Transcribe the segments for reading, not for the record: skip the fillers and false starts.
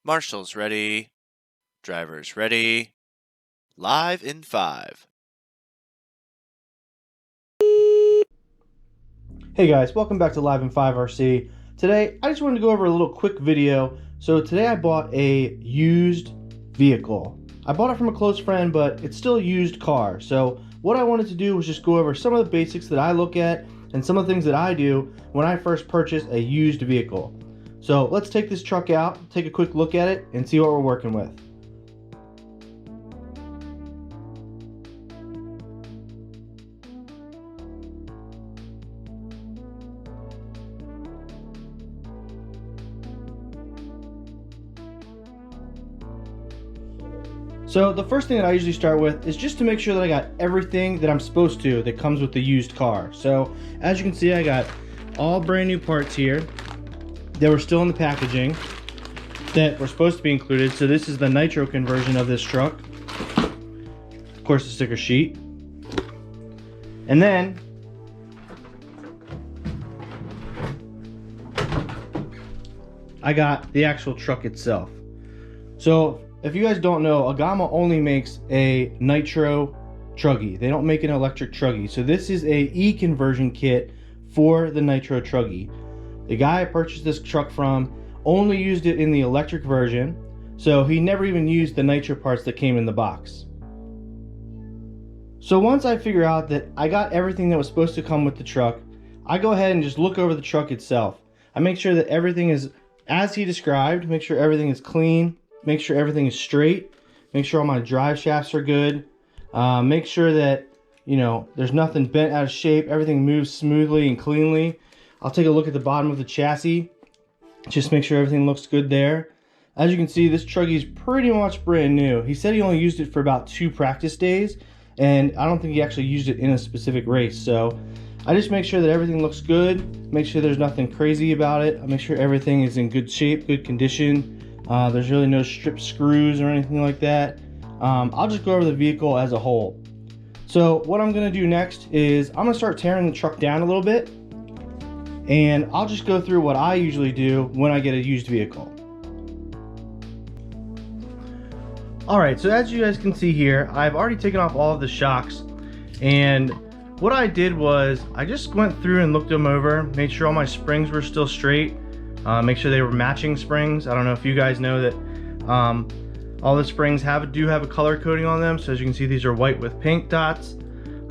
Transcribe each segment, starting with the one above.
Marshals ready. Drivers ready. Live in 5. Hey guys, welcome back to Live in 5 RC. Today, I just wanted to go over a little quick video. So today I bought a used vehicle. I bought it from a close friend, but it's still a used car. So what I wanted to do was just go over some of the basics that I look at and some of the things that I do when I first purchase a used vehicle. So let's take this truck out, take a quick look at it, and see what we're working with. So the first thing that I usually start with is just to make sure that I got everything that I'm supposed to that comes with the used car. So as you can see, I got all brand new parts here that were still in the packaging that were supposed to be included. So this is the nitro conversion of this truck. Of course, the sticker sheet. And then I got the actual truck itself. So if you guys don't know, Agama only makes a nitro truggy. They don't make an electric truggy. So this is a e-conversion kit for the nitro truggy. The guy I purchased this truck from only used it in the electric version, so he never even used the nitro parts that came in the box. So once I figure out that I got everything that was supposed to come with the truck, I go ahead and just look over the truck itself. I make sure that everything is as he described, make sure everything is clean, make sure everything is straight, make sure all my drive shafts are good, make sure that, you know, there's nothing bent out of shape, everything moves smoothly and cleanly. I'll take a look at the bottom of the chassis, just make sure everything looks good there. As you can see, this truggy is pretty much brand new. He said he only used it for about 2 practice days, and I don't think he actually used it in a specific race. So I just make sure that everything looks good, make sure there's nothing crazy about it. I make sure everything is in good shape, good condition. There's really no stripped screws or anything like that. I'll just go over the vehicle as a whole. So what I'm gonna do next is I'm gonna start tearing the truck down a little bit, and I'll just go through what I usually do when I get a used vehicle. Alright, so as you guys can see here, I've already taken off all of the shocks, and what I did was I just went through and looked them over, made sure all my springs were still straight, make sure they were matching springs. I don't know if you guys know that all the springs do have a color coding on them. So as you can see, these are white with pink dots.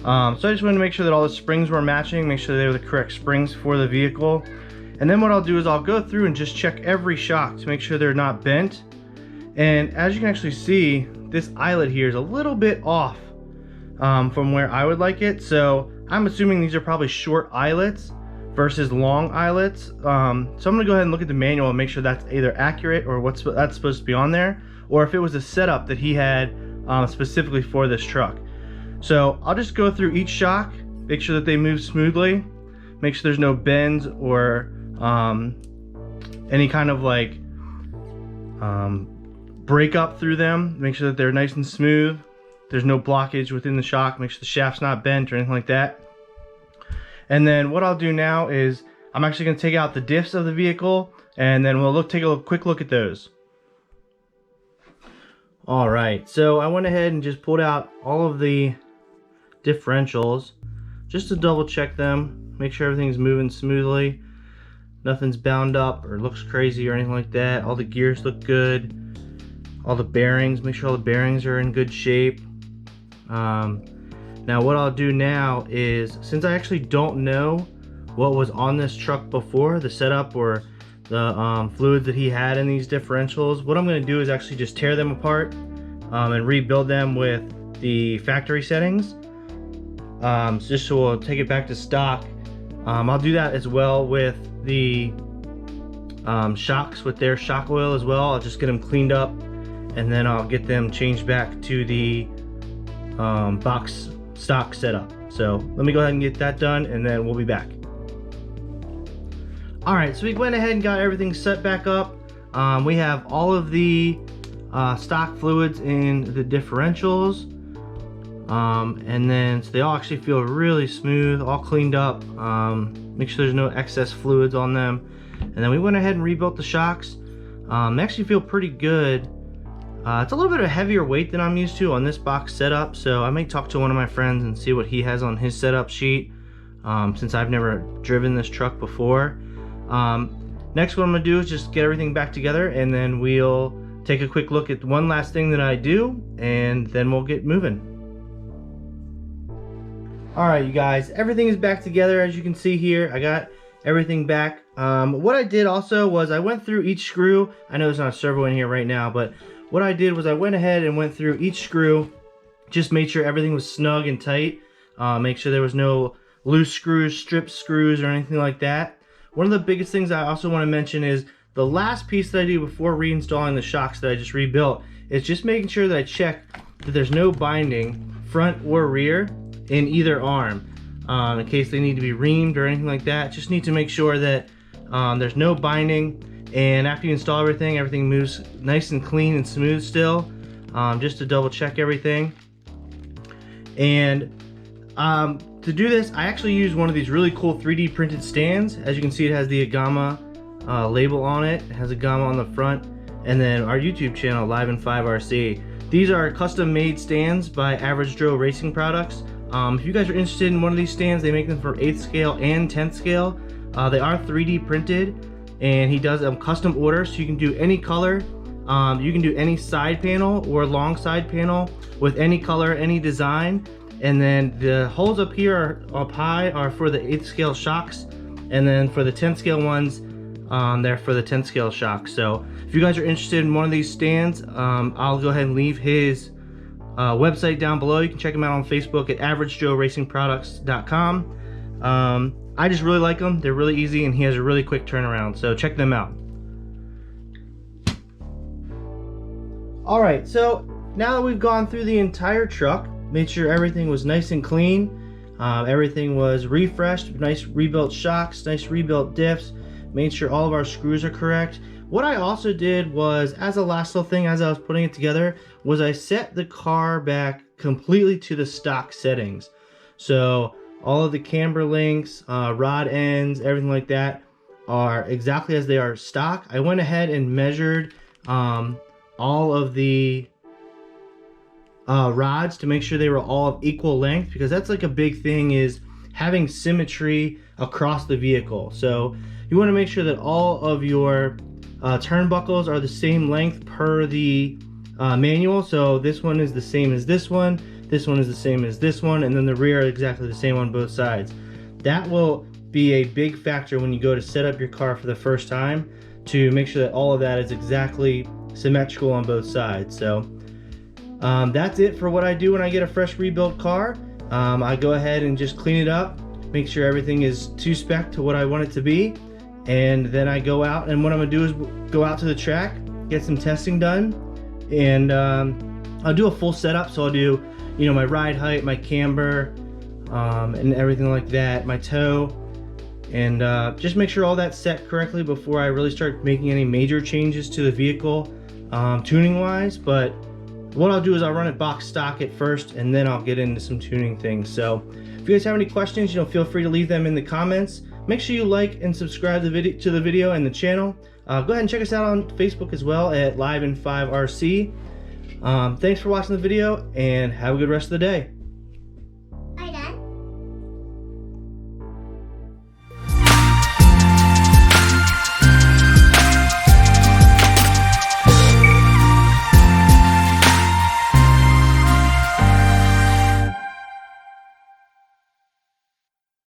So I just wanted to make sure that all the springs were matching, make sure they were the correct springs for the vehicle. And then what I'll do is I'll go through and just check every shock to make sure they're not bent. And as you can actually see, this eyelet here is a little bit off from where I would like it. So I'm assuming these are probably short eyelets versus long eyelets. So I'm gonna go ahead and look at the manual and make sure that's either accurate or that's supposed to be on there, or if it was a setup that he had specifically for this truck. So I'll just go through each shock, make sure that they move smoothly, make sure there's no bends or any kind of like break up through them, make sure that they're nice and smooth, there's no blockage within the shock, make sure the shaft's not bent or anything like that. And then what I'll do now is I'm actually going to take out the diffs of the vehicle, and then we'll take a quick look at those. Alright, so I went ahead and just pulled out all of the differentials just to double check them, make sure everything's moving smoothly, nothing's bound up or looks crazy or anything like that. All the gears look good, all the bearings, make sure all the bearings are in good shape. Now what I'll do now is, since I actually don't know what was on this truck before, the setup or the fluids that he had in these differentials, what I'm going to do is actually just tear them apart and rebuild them with the factory settings, just so we'll take it back to stock. I'll do that as well with the shocks, with their shock oil as well. I'll just get them cleaned up, and then I'll get them changed back to the box stock setup. So let me go ahead and get that done, and then we'll be back. Alright, so we went ahead and got everything set back up. We have all of the stock fluids in the differentials, and then so they all actually feel really smooth, all cleaned up. Make sure there's no excess fluids on them. And then we went ahead and rebuilt the shocks. They actually feel pretty good. It's a little bit of a heavier weight than I'm used to on this box setup, so I may talk to one of my friends and see what he has on his setup sheet, since I've never driven this truck before. Next, what I'm gonna do is just get everything back together, and then we'll take a quick look at one last thing that I do, and then we'll get moving. All right, you guys, everything is back together. As you can see here, I got everything back. What I did also was I went through each screw. I know there's not a servo in here right now, but what I did was I went ahead and went through each screw, just made sure everything was snug and tight, make sure there was no loose screws, stripped screws, or anything like that. One of the biggest things I also want to mention is the last piece that I do before reinstalling the shocks that I just rebuilt is just making sure that I check that there's no binding, front or rear, in either arm. In case they need to be reamed or anything like that, just need to make sure that there's no binding, and after you install everything, everything moves nice and clean and smooth still, just to double check everything. And to do this, I actually use one of these really cool 3D printed stands. As you can see, it has the Agama label on it. It has Agama on the front, and then our YouTube channel, Live in 5 RC. These are custom made stands by Average Joe Racing Products. If you guys are interested in one of these stands, they make them for 8th scale and 10th scale. They are 3D printed, and he does custom orders, so you can do any color. You can do any side panel or long side panel with any color, any design. And then the holes up here up high are for the 8th scale shocks, and then for the 10th scale ones, they're for the 10th scale shocks. So if you guys are interested in one of these stands, I'll go ahead and leave his website down below. You can check him out on Facebook at AverageJoeRacingProducts.com. I just really like them. They're really easy, and he has a really quick turnaround, so check them out. Alright, so now that we've gone through the entire truck, made sure everything was nice and clean, everything was refreshed, nice rebuilt shocks, nice rebuilt diffs, made sure all of our screws are correct. What I also did was, as a last little thing as I was putting it together, was I set the car back completely to the stock settings. So all of the camber links, rod ends, everything like that are exactly as they are stock. I went ahead and measured all of the rods to make sure they were all of equal length, because that's like a big thing, is having symmetry across the vehicle. So you want to make sure that all of your turnbuckles are the same length per the manual. So this one is the same as this one is the same as this one, and then the rear is exactly the same on both sides. That will be a big factor when you go to set up your car for the first time, to make sure that all of that is exactly symmetrical on both sides. So that's it for what I do when I get a fresh rebuilt car. I go ahead and just clean it up, make sure everything is to spec to what I want it to be, and then I go out, and what I'm gonna do is go out to the track, get some testing done, and I'll do a full setup. So I'll do, you know, my ride height, my camber, and everything like that, my toe, and just make sure all that's set correctly before I really start making any major changes to the vehicle, tuning wise. But what I'll do is I'll run it box stock at first, and then I'll get into some tuning things. So if you guys have any questions, you know, feel free to leave them in the comments. Make sure you like and subscribe to the video and the channel. Go ahead and check us out on Facebook as well at Live in 5 RC. Thanks for watching the video, and have a good rest of the day.